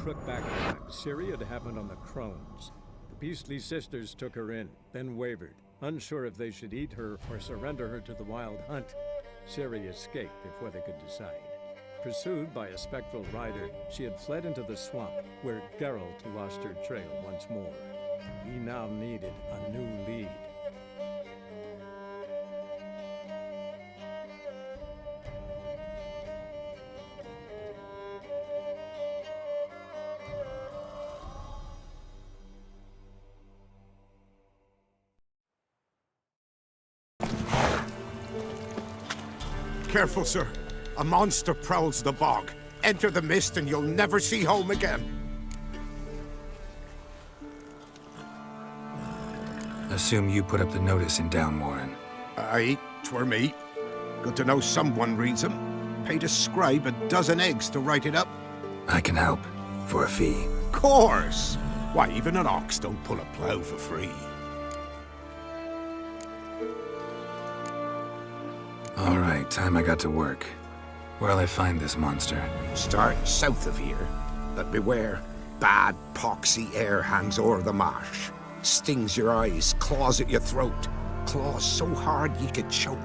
crook-backed attack Ciri had happened on the crones. The beastly sisters took her in, then wavered, unsure if they should eat her or surrender her to the wild hunt. Ciri escaped before they could decide. Pursued by a spectral rider, she had fled into the swamp, where Geralt lost her trail once more. He now needed a new lead. Careful, sir. A monster prowls the bog. Enter the mist and you'll never see home again. Assume you put up the notice in Downwarren. Aye, 'twere me. Good to know someone reads 'em. Paid a scribe a dozen eggs to write it up. I can help, for a fee. Course! Why, even an ox don't pull a plough for free. All right, time I got to work. Where'll I find this monster? Start south of here. But beware, bad poxy air hangs o'er the marsh. Stings your eyes, claws at your throat. Claws so hard ye could choke.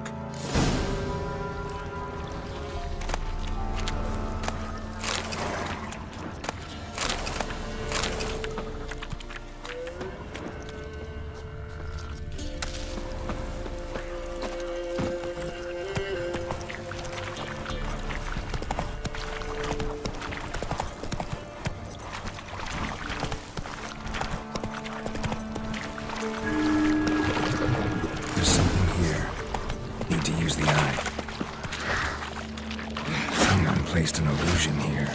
There's something here. Need to use the eye. Someone placed an illusion here.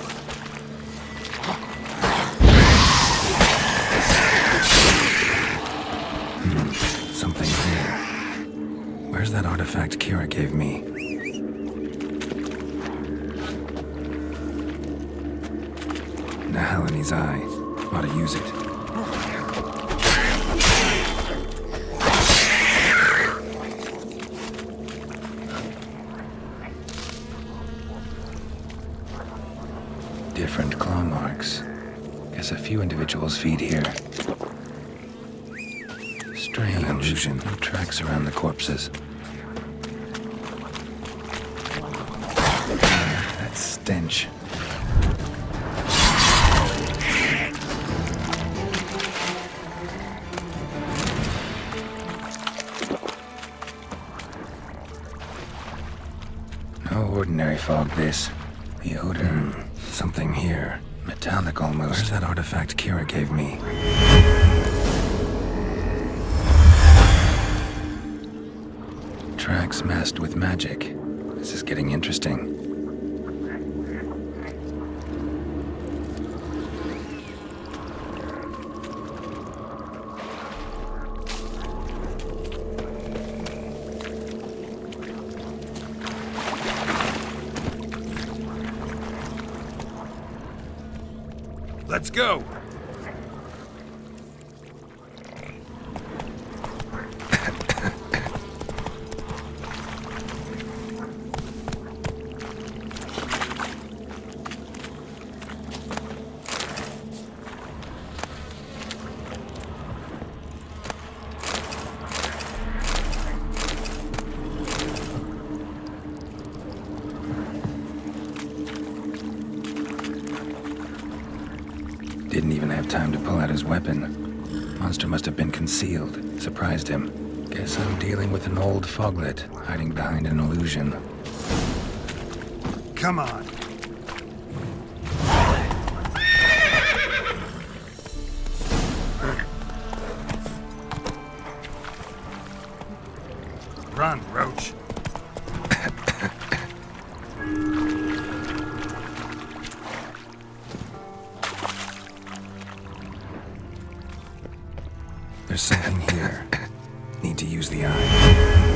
Something here. Where's that artifact Ciri gave me? Nahalani's eye. Ought to use it. Different claw marks. Guess a few individuals feed here. Strange. An illusion. No tracks around the corpses. That stench. No ordinary fog, this. The odor. Something here. Metallic almost. Where's that artifact Ciri gave me? Tracks masked with magic. This is getting interesting. Let's go! Didn't even have time to pull out his weapon. Monster must have been concealed. Surprised him. Guess I'm dealing with an old foglet, hiding behind an illusion. Come on. Run, Roach. There's something here. Need to use the eye.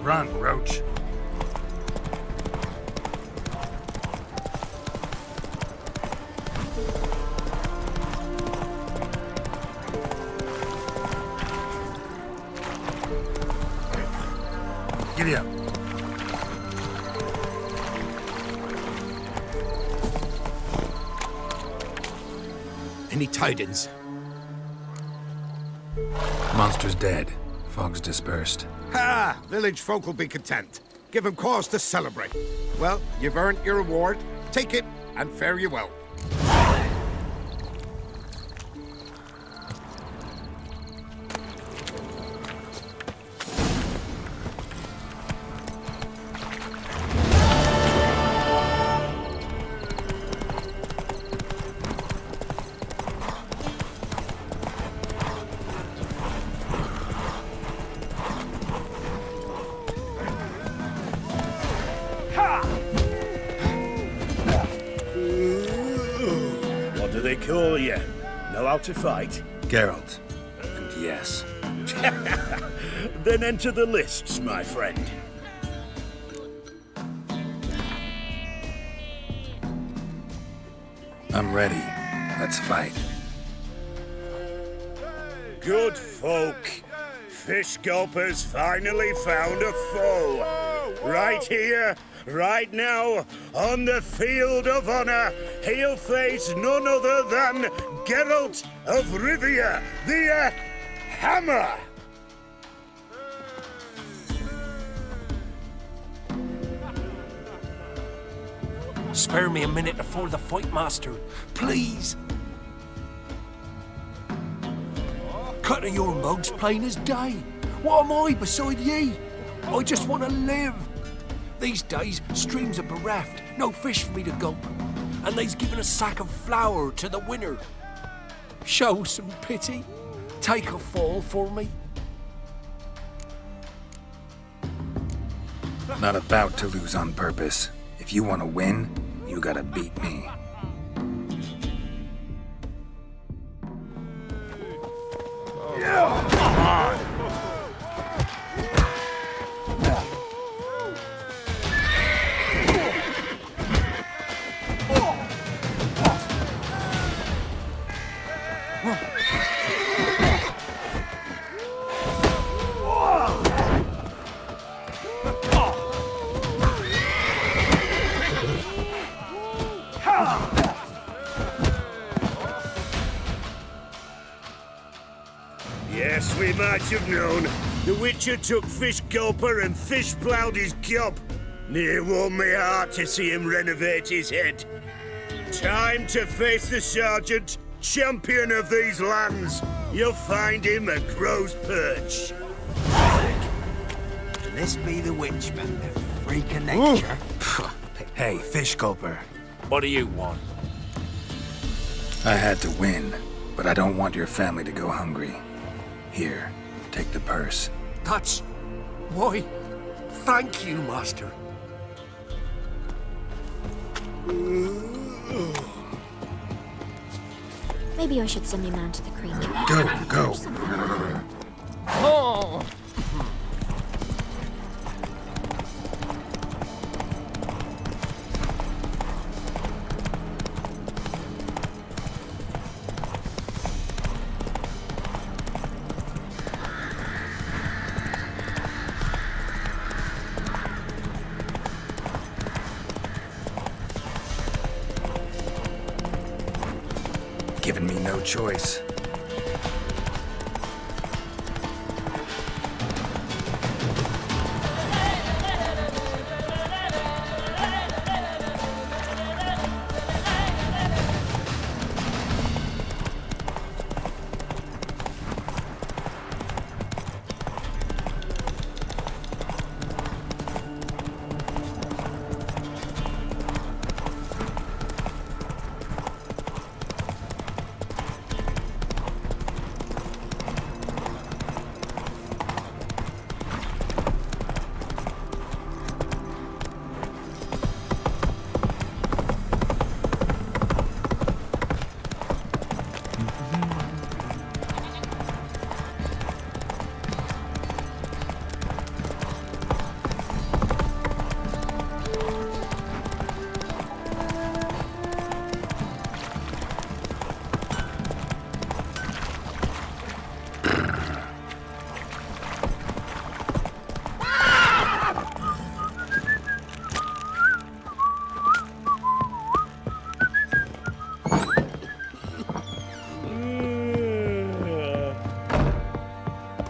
Run, Roach. Giddy up. Any tidings? Monster's dead. Fog's dispersed. Ha! Village folk will be content. Give them cause to celebrate. Well, you've earned your reward. Take it, and fare you well. What do they call you? Know how to fight? Geralt. And yes. Then enter the lists, my friend. I'm ready. Let's fight. Good folk. Fish Gulper's finally found a foe. Right here, right now, on the field of honor, he'll face none other than Geralt of Rivia, the Hammer. Spare me a minute before the fight, Master. Please. Cut of your mug's plain as day. What am I beside ye? I just want to live. These days, streams are bereft. No fish for me to gulp. And they's given a sack of flour to the winner. Show some pity. Take a fall for me. Not about to lose on purpose. If you want to win, you gotta beat me. Yes, we might have known. The Witcher took Fish Gulper and fish ploughed his gob. Near warmed me heart to see him renovate his head. Time to face the Sergeant, champion of these lands. You'll find him at Crow's Perch. Can this be the Witchman, the freak of nature? Hey, Fish Gulper. What do you want? I had to win, but I don't want your family to go hungry. Here, take the purse. That's... why, thank you, Master. Maybe I should send my man to the creature. Go. Oh! Giving me no choice.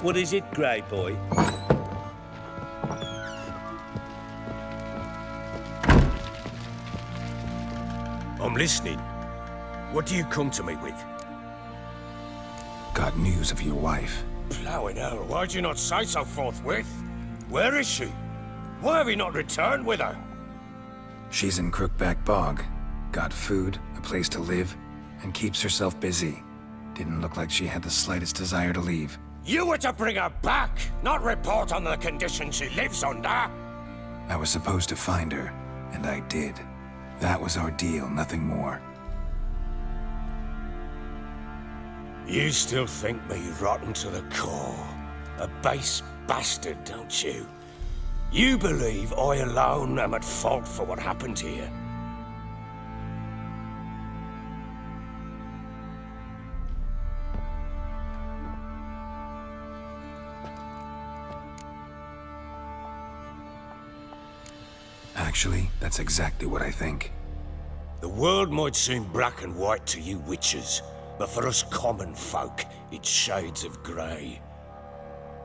What is it, Grey Boy? I'm listening. What do you come to me with? Got news of your wife. Plowing hell, why'd you not say so forthwith? Where is she? Why have you not returned with her? She's in Crookback Bog. Got food, a place to live, and keeps herself busy. Didn't look like she had the slightest desire to leave. You were to bring her back, not report on the conditions she lives under. I was supposed to find her, and I did. That was our deal, nothing more. You still think me rotten to the core. A base bastard, don't you? You believe I alone am at fault for what happened here. Actually, that's exactly what I think. The world might seem black and white to you witches, but for us common folk, it's shades of grey.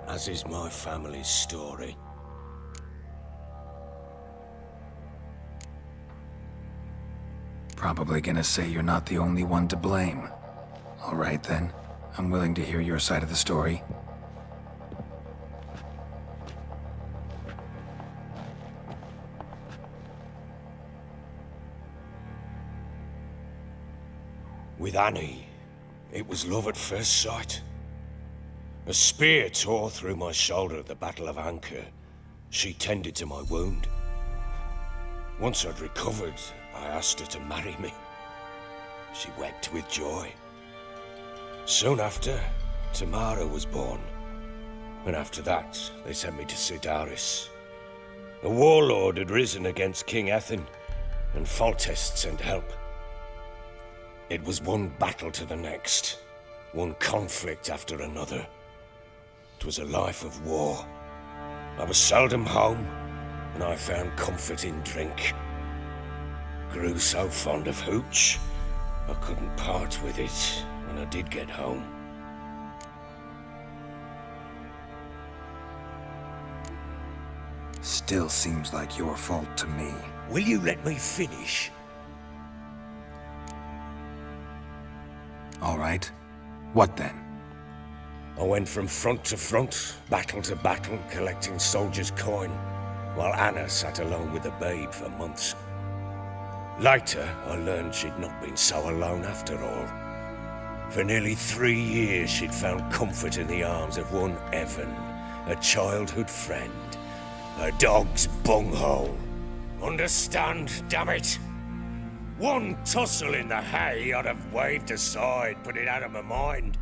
As is my family's story. Probably gonna say you're not the only one to blame. All right then, I'm willing to hear your side of the story. With Annie, it was love at first sight. A spear tore through my shoulder at the Battle of Anchor. She tended to my wound. Once I'd recovered, I asked her to marry me. She wept with joy. Soon after, Tamara was born. And after that, they sent me to Sidaris. A warlord had risen against King Ethan, and Foltest sent help. It was one battle to the next, one conflict after another. It was a life of war. I was seldom home, and I found comfort in drink. Grew so fond of hooch, I couldn't part with it when I did get home. Still seems like your fault to me. Will you let me finish? All right. What then? I went from front to front, battle to battle, collecting soldiers' coin, while Anna sat alone with the babe for months. Later, I learned she'd not been so alone after all. For nearly 3 years, she'd found comfort in the arms of one Evan, a childhood friend, a dog's bunghole. Understand, damn it? One tussle in the hay I'd have waved aside, put it out of my mind.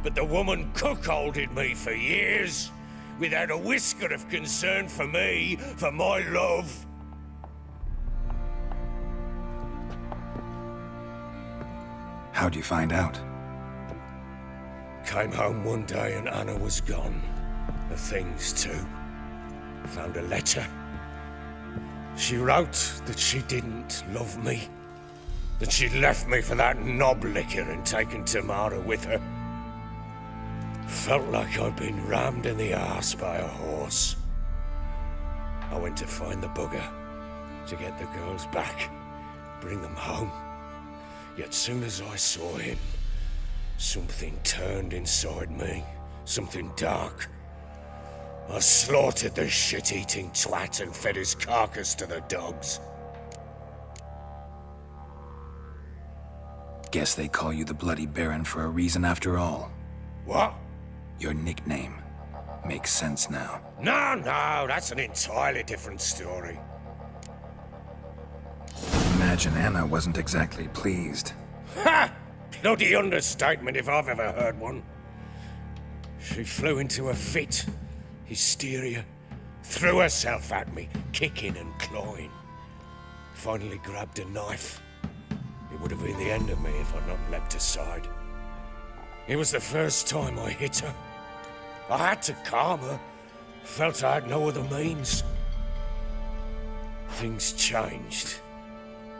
But the woman cuckolded me for years, without a whisker of concern for me, for my love. How'd you find out? Came home one day and Anna was gone. The things too. Found a letter. She wrote that she didn't love me. That she'd left me for that knob licker and taken Tamara with her. Felt like I'd been rammed in the arse by a horse. I went to find the bugger, to get the girls back, bring them home. Yet soon as I saw him, something turned inside me, something dark. I slaughtered the shit-eating twat and fed his carcass to the dogs. Guess they call you the Bloody Baron for a reason after all. What? Your nickname. Makes sense now. No, that's an entirely different story. Imagine Anna wasn't exactly pleased. Ha! Bloody understatement if I've ever heard one. She flew into a fit. Hysteria. Threw herself at me, kicking and clawing. Finally grabbed a knife. It would have been the end of me if I'd not leapt aside. It was the first time I hit her. I had to calm her. Felt I had no other means. Things changed.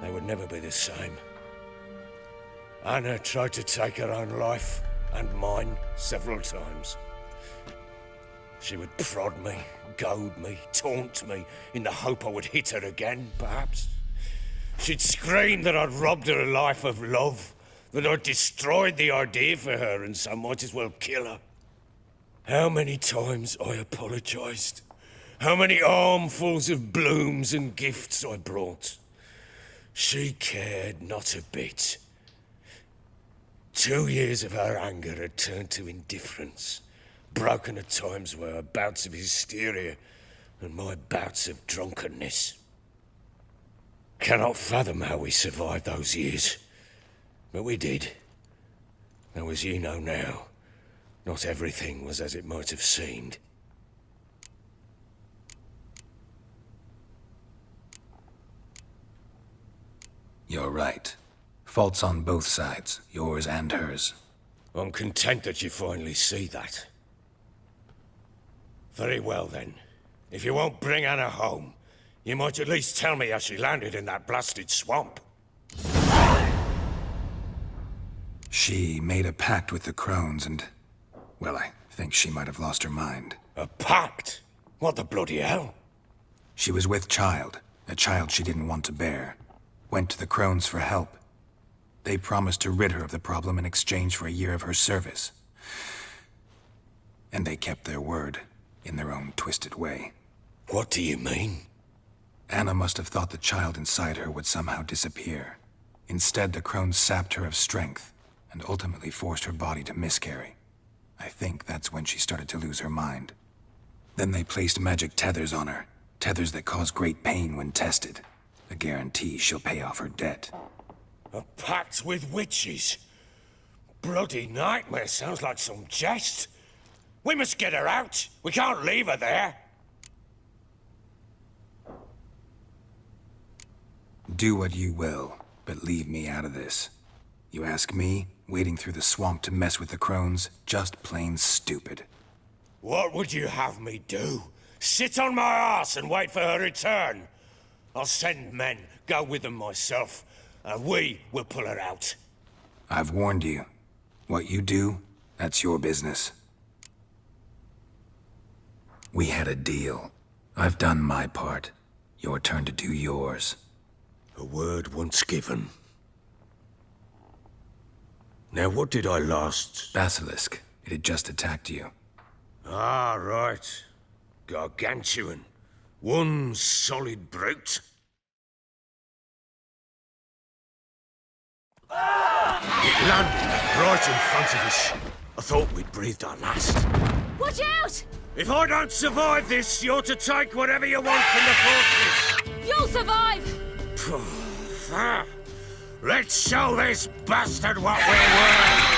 They would never be the same. Anna tried to take her own life, and mine, several times. She would prod me, goad me, taunt me, in the hope I would hit her again, perhaps. She'd scream that I'd robbed her a life of love, that I'd destroyed the idea for her and so might as well kill her. How many times I apologized. How many armfuls of blooms and gifts I brought. She cared not a bit. 2 years of her anger had turned to indifference, broken at times by her bouts of hysteria and my bouts of drunkenness. Cannot fathom how we survived those years, but we did. Though as you know now, not everything was as it might have seemed. You're right. Faults on both sides, yours and hers. I'm content that you finally see that. Very well then. If you won't bring Anna home, you might at least tell me how she landed in that blasted swamp. She made a pact with the crones and... well, I think she might have lost her mind. A pact? What the bloody hell? She was with child, a child she didn't want to bear. Went to the crones for help. They promised to rid her of the problem in exchange for a year of her service. And they kept their word, in their own twisted way. What do you mean? Anna must have thought the child inside her would somehow disappear. Instead, the crones sapped her of strength, and ultimately forced her body to miscarry. I think that's when she started to lose her mind. Then they placed magic tethers on her, tethers that cause great pain when tested. A guarantee she'll pay off her debt. A pact with witches? Bloody nightmare, sounds like some jest. We must get her out. We can't leave her there. Do what you will, but leave me out of this. You ask me, wading through the swamp to mess with the crones, just plain stupid. What would you have me do? Sit on my arse and wait for her return? I'll send men, go with them myself, and we will pull her out. I've warned you. What you do, that's your business. We had a deal. I've done my part. Your turn to do yours. A word once given. Now what did I last... Basilisk. It had just attacked you. Ah, right. Gargantuan. One solid brute. It landed right in front of us. I thought we'd breathed our last. Watch out! If I don't survive this, you're to take whatever you want from the fortress. You'll survive! Let's show this bastard what we're worth.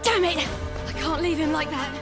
Damn it! I can't leave him like that.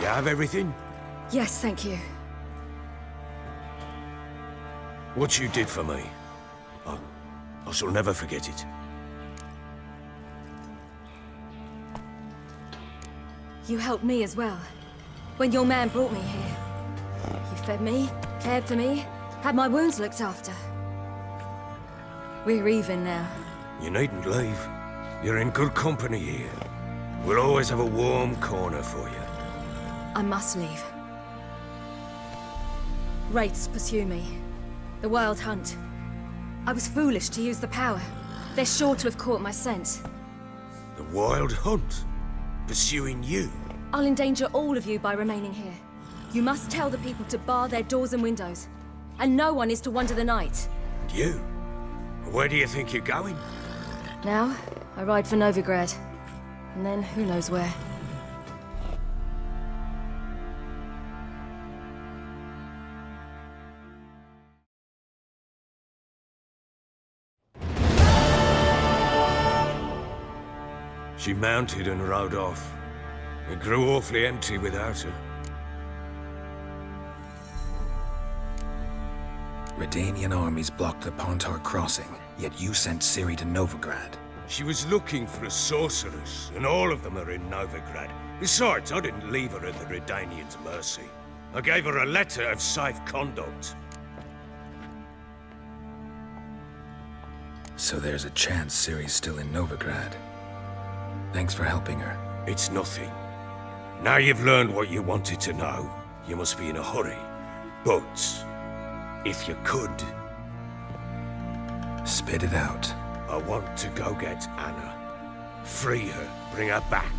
You have everything? Yes, thank you. What you did for me, I shall never forget it. You helped me as well. When your man brought me here. You fed me, cared for me, had my wounds looked after. We're even now. You needn't leave. You're in good company here. We'll always have a warm corner for you. I must leave. Wraiths pursue me. The Wild Hunt. I was foolish to use the power. They're sure to have caught my scent. The Wild Hunt? Pursuing you? I'll endanger all of you by remaining here. You must tell the people to bar their doors and windows. And no one is to wander the night. And you? Where do you think you're going? Now, I ride for Novigrad. And then who knows where. She mounted and rode off. It grew awfully empty without her. Redanian armies blocked the Pontar crossing, yet you sent Ciri to Novigrad. She was looking for a sorceress, and all of them are in Novigrad. Besides, I didn't leave her at the Redanians' mercy. I gave her a letter of safe conduct. So there's a chance Ciri's still in Novigrad. Thanks for helping her. It's nothing. Now you've learned what you wanted to know, you must be in a hurry. But, if you could... Spit it out. I want to go get Anna. Free her, bring her back.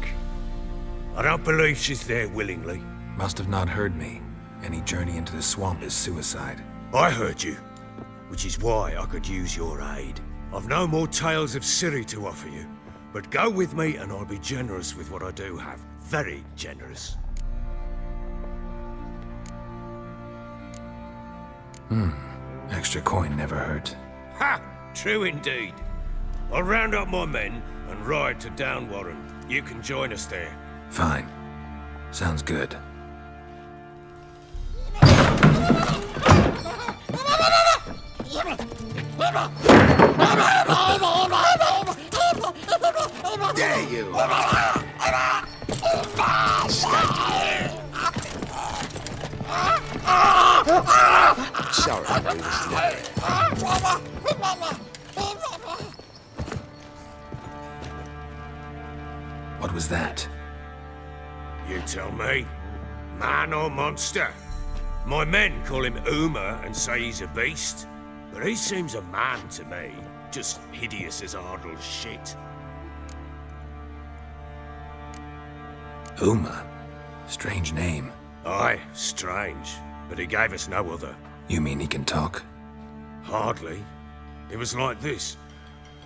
I don't believe she's there willingly. Must have not heard me. Any journey into the swamp is suicide. I heard you, which is why I could use your aid. I've no more tales of Ciri to offer you, but go with me and I'll be generous with what I do have. Very generous. Extra coin never hurt. Ha! True indeed. I'll round up my men and ride to Downwarren. You can join us there. Fine. Sounds good. Dare you! Sorry, I was late. What was that? You tell me. Man or monster? My men call him Uma and say he's a beast, but he seems a man to me. Just hideous as Ardle's shit. Uma? Strange name. Aye, strange, but he gave us no other. You mean he can talk? Hardly. It was like this.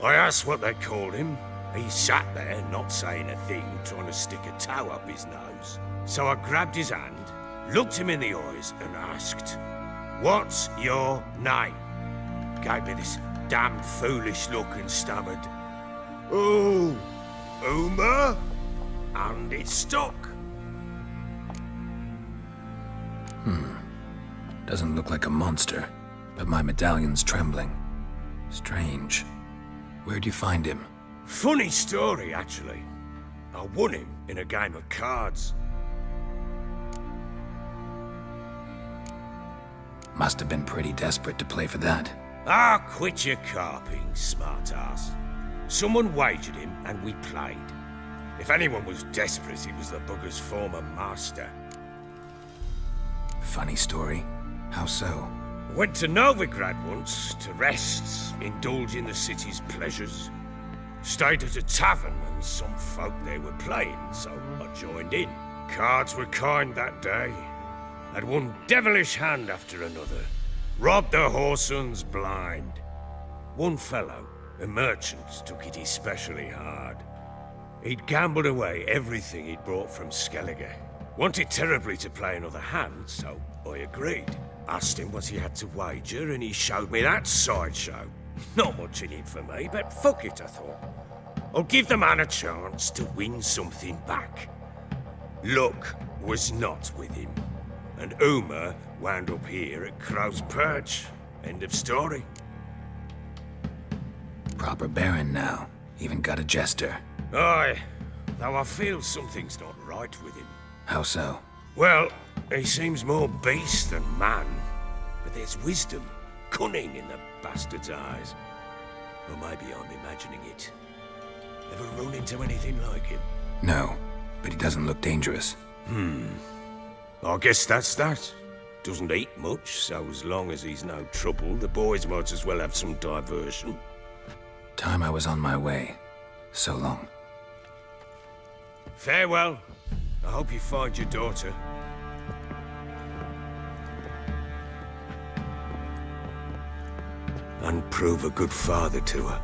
I asked what they called him. He sat there, not saying a thing, trying to stick a toe up his nose. So I grabbed his hand, looked him in the eyes, and asked, "What's your name?" Gave me this damned foolish look and stammered, "Oh, Uma?" And it stuck. Doesn't look like a monster, but my medallion's trembling. Strange. Where'd you find him? Funny story, actually. I won him in a game of cards. Must have been pretty desperate to play for that. Ah, quit your carping, smartass. Someone wagered him, and we played. If anyone was desperate, it was the bugger's former master. Funny story. How so? Went to Novigrad once to rest, indulge in the city's pleasures. Stayed at a tavern and some folk there were playing, so I joined in. Cards were kind that day. Had one devilish hand after another. Robbed the whoresons blind. One fellow, a merchant, took it especially hard. He'd gambled away everything he'd brought from Skellige. Wanted terribly to play another hand, so I agreed. Asked him what he had to wager, and he showed me that sideshow. Not much in it for me, but fuck it, I thought. I'll give the man a chance to win something back. Luck was not with him. And Uma wound up here at Crow's Perch. End of story. Proper Baron now. Even got a jester. Aye, though I feel something's not right with him. How so? Well, he seems more beast than man. But there's wisdom, cunning in the bastard's eyes. Or maybe I'm imagining it. Ever run into anything like him? No, but he doesn't look dangerous. I guess that's that. Doesn't eat much, so as long as he's no trouble, the boys might as well have some diversion. Time I was on my way. So long. Farewell. I hope you find your daughter. And prove a good father to her.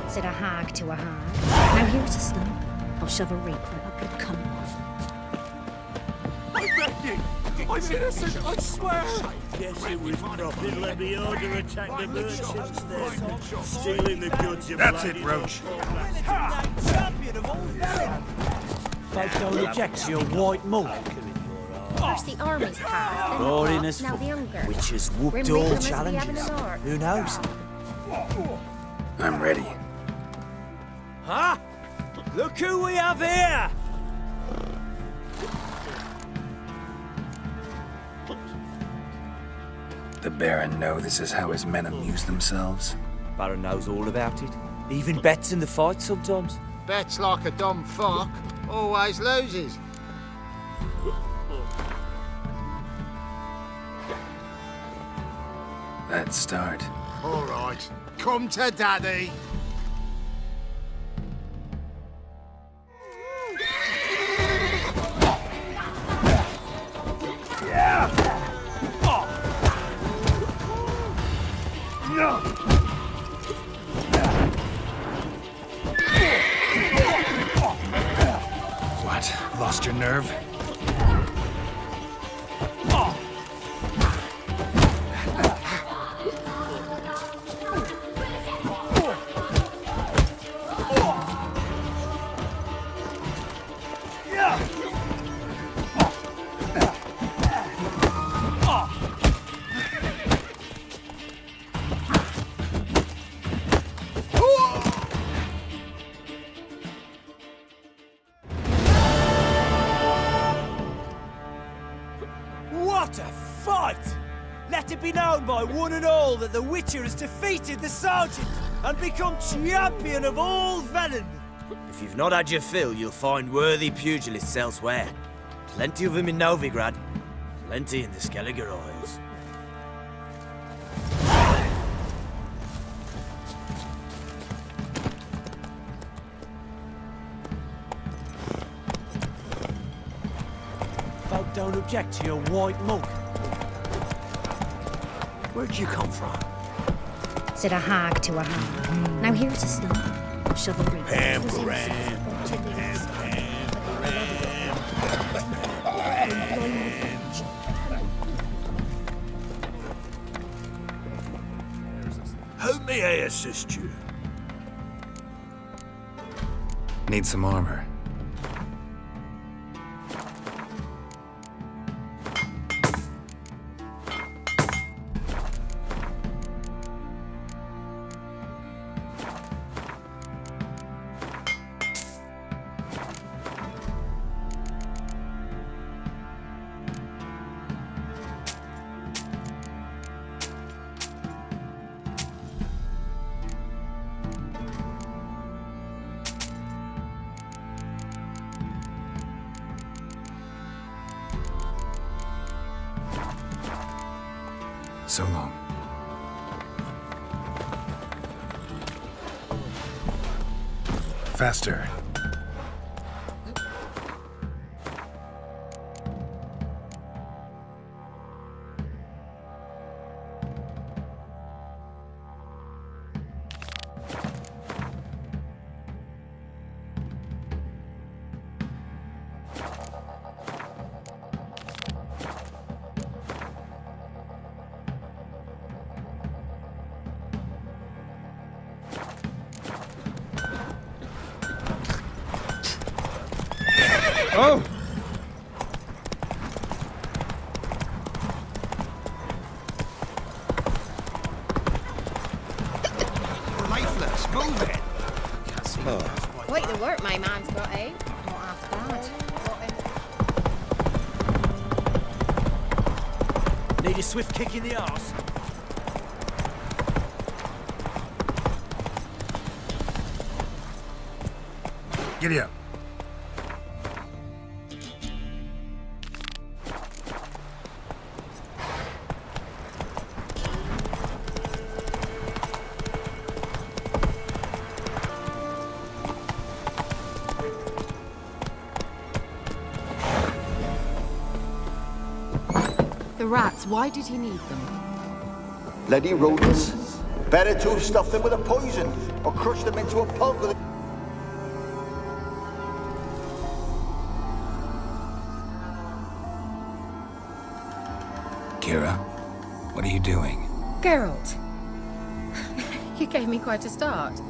Said a hag to a hag. Now here's a slum. I'll shove a rape right up your cunt. I'm innocent, I swear! Yes, it was profit. Let me order attack the merchants then. Stealing the goods of That's it, Roach. Folks don't object to your white mug. First the armies passed, then Roaring the as now the hunger. which has We're whooped making all them as we have in challenges. the north. Who knows? I'm ready. Huh? Look who we have here! The Baron know this is how his men amuse themselves? Baron knows all about it. Even bets in the fight sometimes. Bets like a dumb fuck, always loses. Let's start. All right, come to daddy. What? Lost your nerve? What a fight! Let it be known by one and all that the Witcher has defeated the Sergeant and become champion of all Velen. If you've not had your fill, you'll find worthy pugilists elsewhere. Plenty of them in Novigrad, plenty in the Skelliger Isles. Folk don't object to your white mug. Where'd you come from? Said a hag to a hag. Now here's a slum. I'll shove a rape. How may I assist you? Need some armor. So long. Faster. Oh! Lifeless, move it! Quite the work my man's got, eh? Not half bad. Need a swift kick in the arse. Giddy up. The rats, why did he need them? Bloody rodents. Better to have stuffed them with a poison, or crushed them into a pulp with a... Kira, what are you doing? Geralt. You gave me quite a start.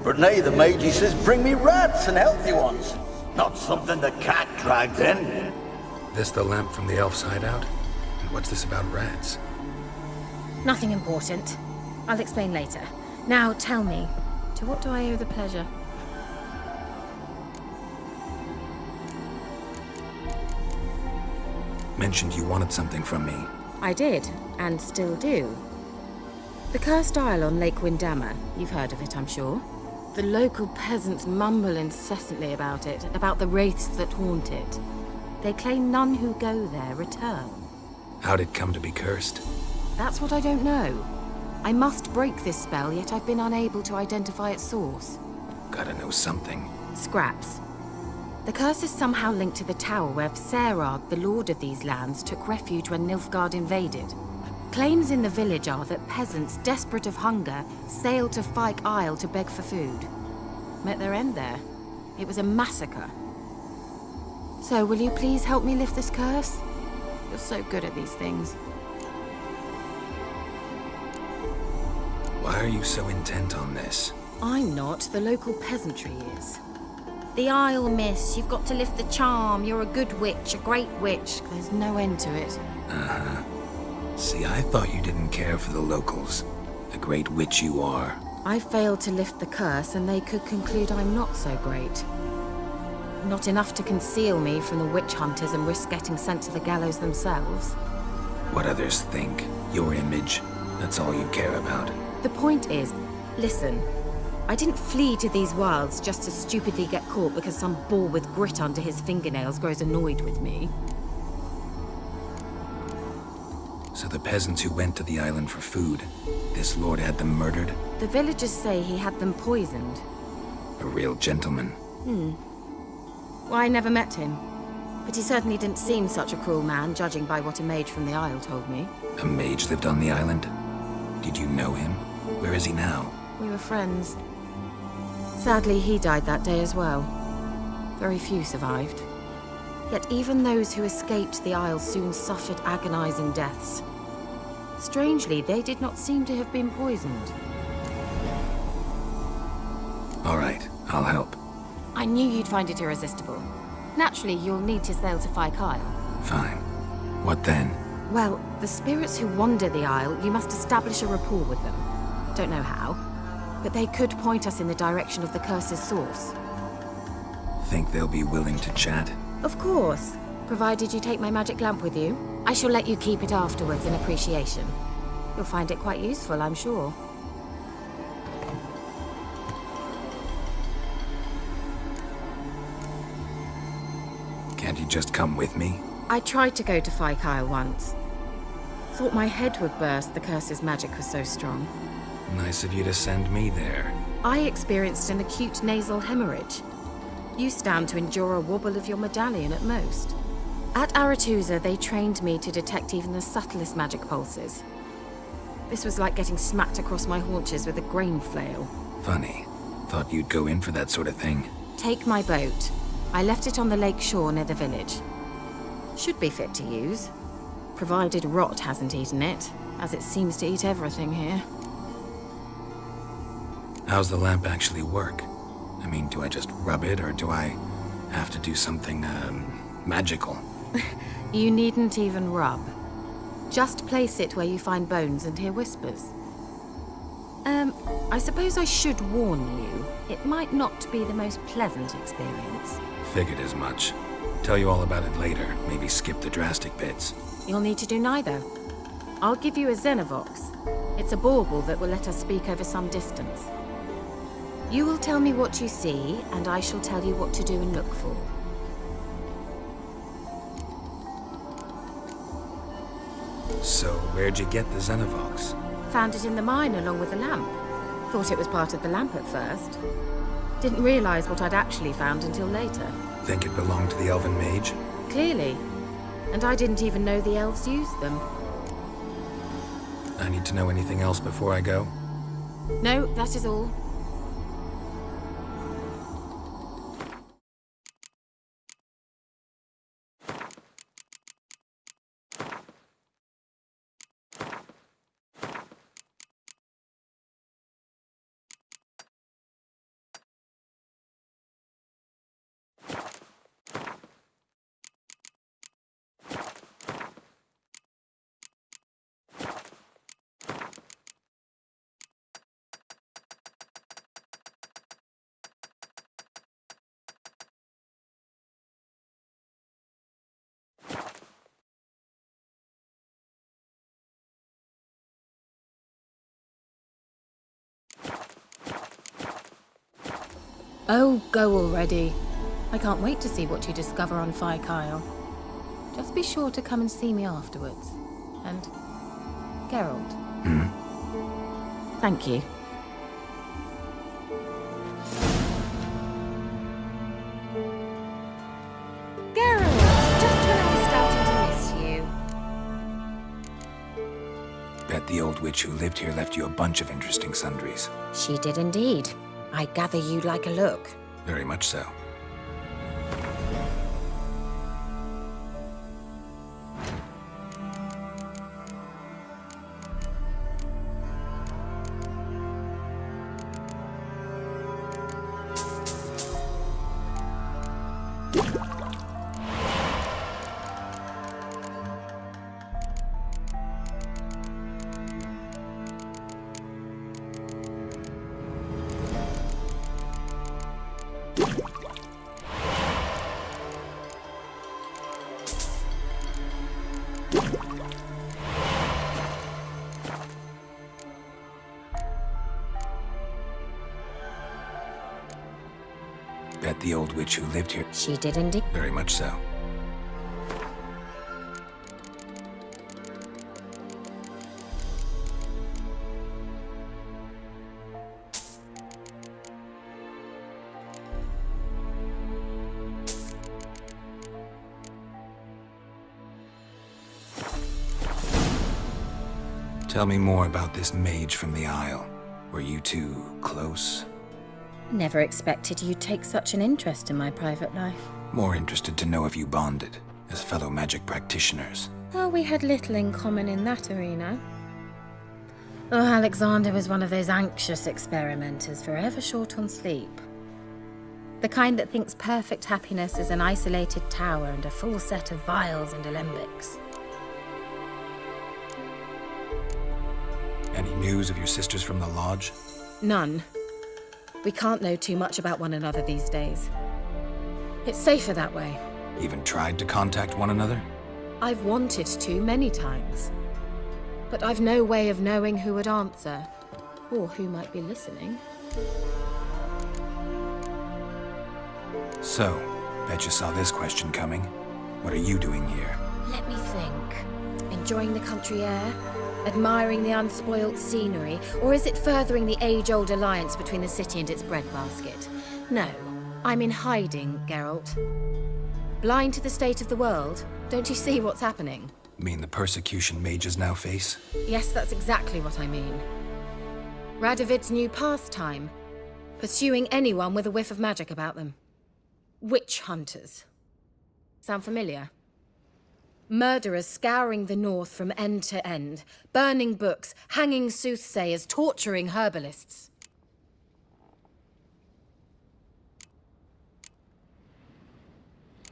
Renee the Magi says bring me rats and healthy ones. Not something the cat dragged in. This the lamp from the elf's hideout? And what's this about rats? Nothing important. I'll explain later. Now tell me, to what do I owe the pleasure? Mentioned you wanted something from me. I did, and still do. The cursed isle on Lake Windammer. You've heard of it, I'm sure. The local peasants mumble incessantly about it, about the wraiths that haunt it. They claim none who go there return. How'd it come to be cursed? That's what I don't know. I must break this spell, yet I've been unable to identify its source. Gotta know something. Scraps. The curse is somehow linked to the tower where Serad, the lord of these lands, took refuge when Nilfgaard invaded. Claims in the village are that peasants, desperate of hunger, sailed to Fyke Isle to beg for food. Met their end there. It was a massacre. So, will you please help me lift this curse? You're so good at these things. Why are you so intent on this? I'm not. The local peasantry is. The Isle, miss. You've got to lift the charm. You're a good witch, a great witch. There's no end to it. Uh-huh. See, I thought you didn't care for the locals. The great witch you are. I failed to lift the curse, and they could conclude I'm not so great. Not enough to conceal me from the witch hunters and risk getting sent to the gallows themselves. What others think, your image, that's all you care about. The point is, listen, I didn't flee to these wilds just to stupidly get caught because some boar with grit under his fingernails grows annoyed with me. So the peasants who went to the island for food, this lord had them murdered? The villagers say he had them poisoned. A real gentleman. Well, I never met him. But he certainly didn't seem such a cruel man, judging by what a mage from the Isle told me. A mage lived on the island? Did you know him? Where is he now? We were friends. Sadly, he died that day as well. Very few survived. Yet even those who escaped the Isle soon suffered agonizing deaths. Strangely, they did not seem to have been poisoned. All right, I'll help. I knew you'd find it irresistible. Naturally, you'll need to sail to Fyke Isle. Fine. What then? Well, the spirits who wander the Isle, you must establish a rapport with them. Don't know how, but they could point us in the direction of the curse's source. Think they'll be willing to chat? Of course, provided you take my magic lamp with you. I shall let you keep it afterwards in appreciation. You'll find it quite useful, I'm sure. Can't you just come with me? I tried to go to Fyke Isle once. Thought my head would burst, the curse's magic was so strong. Nice of you to send me there. I experienced an acute nasal hemorrhage. You stand to endure a wobble of your medallion at most. At Aretusa, they trained me to detect even the subtlest magic pulses. This was like getting smacked across my haunches with a grain flail. Funny. Thought you'd go in for that sort of thing. Take my boat. I left it on the lake shore near the village. Should be fit to use, provided rot hasn't eaten it, as it seems to eat everything here. How's the lamp actually work? I mean, do I just rub it, or do I... have to do something, magical. You needn't even rub. Just place it where you find bones and hear whispers. I suppose I should warn you, it might not be the most pleasant experience. Figured as much. Tell you all about it later, maybe skip the drastic bits. You'll need to do neither. I'll give you a Xenovox. It's a bauble that will let us speak over some distance. You will tell me what you see, and I shall tell you what to do and look for. So, where'd you get the Xenovox? Found it in the mine along with the lamp. Thought it was part of the lamp at first. Didn't realize what I'd actually found until later. Think it belonged to the elven mage? Clearly. And I didn't even know the elves used them. I need to know anything else before I go? No, that is all. Oh, go already. I can't wait to see what you discover on Kyle. Just be sure to come and see me afterwards. And... Geralt. Thank you. Geralt! Just when I was starting to miss you. Bet the old witch who lived here left you a bunch of interesting sundries. She did indeed. I gather you'd like a look. Very much so. Bet the old witch who lived here... She did indeed. Very much so. Tell me more about this mage from the Isle. Were you two close? Never expected you'd take such an interest in my private life. More interested to know if you bonded, as fellow magic practitioners. Oh, we had little in common in that arena. Oh, Alexander was one of those anxious experimenters, forever short on sleep. The kind that thinks perfect happiness is an isolated tower and a full set of vials and alembics. Any news of your sisters from the lodge? None. We can't know too much about one another these days. It's safer that way. Even tried to contact one another? I've wanted to many times. But I've no way of knowing who would answer, or who might be listening. So, bet you saw this question coming. What are you doing here? Let me think. Enjoying the country air? Admiring the unspoilt scenery? Or is it furthering the age-old alliance between the city and its breadbasket? No, I'm in hiding, Geralt. Blind to the state of the world? Don't you see what's happening? Mean the persecution mages now face? Yes, that's exactly what I mean. Radovid's new pastime. Pursuing anyone with a whiff of magic about them. Witch hunters. Sound familiar? Murderers scouring the north from end to end, burning books, hanging soothsayers, torturing herbalists.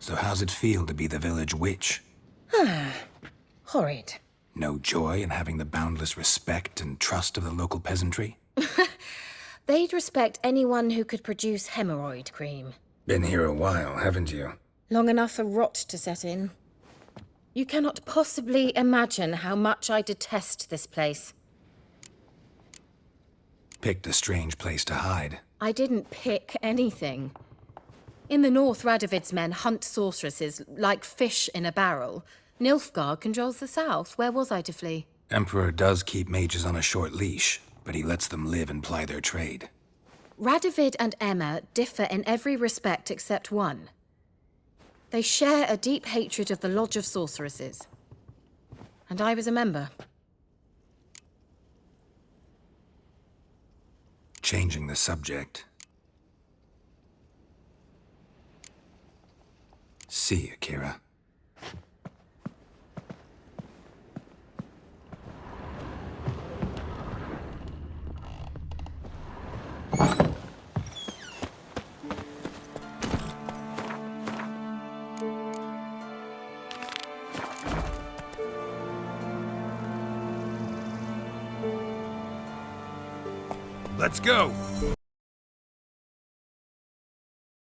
So how's it feel to be the village witch? Horrid. No joy in having the boundless respect and trust of the local peasantry? They'd respect anyone who could produce hemorrhoid cream. Been here a while, haven't you? Long enough for rot to set in. You cannot possibly imagine how much I detest this place. Picked a strange place to hide. I didn't pick anything. In the north, Radovid's men hunt sorceresses like fish in a barrel. Nilfgaard controls the south. Where was I to flee? Emperor does keep mages on a short leash, but he lets them live and ply their trade. Radovid and Emma differ in every respect except one. They share a deep hatred of the Lodge of Sorceresses. And I was a member. Changing the subject. See you, Kira. Let's go.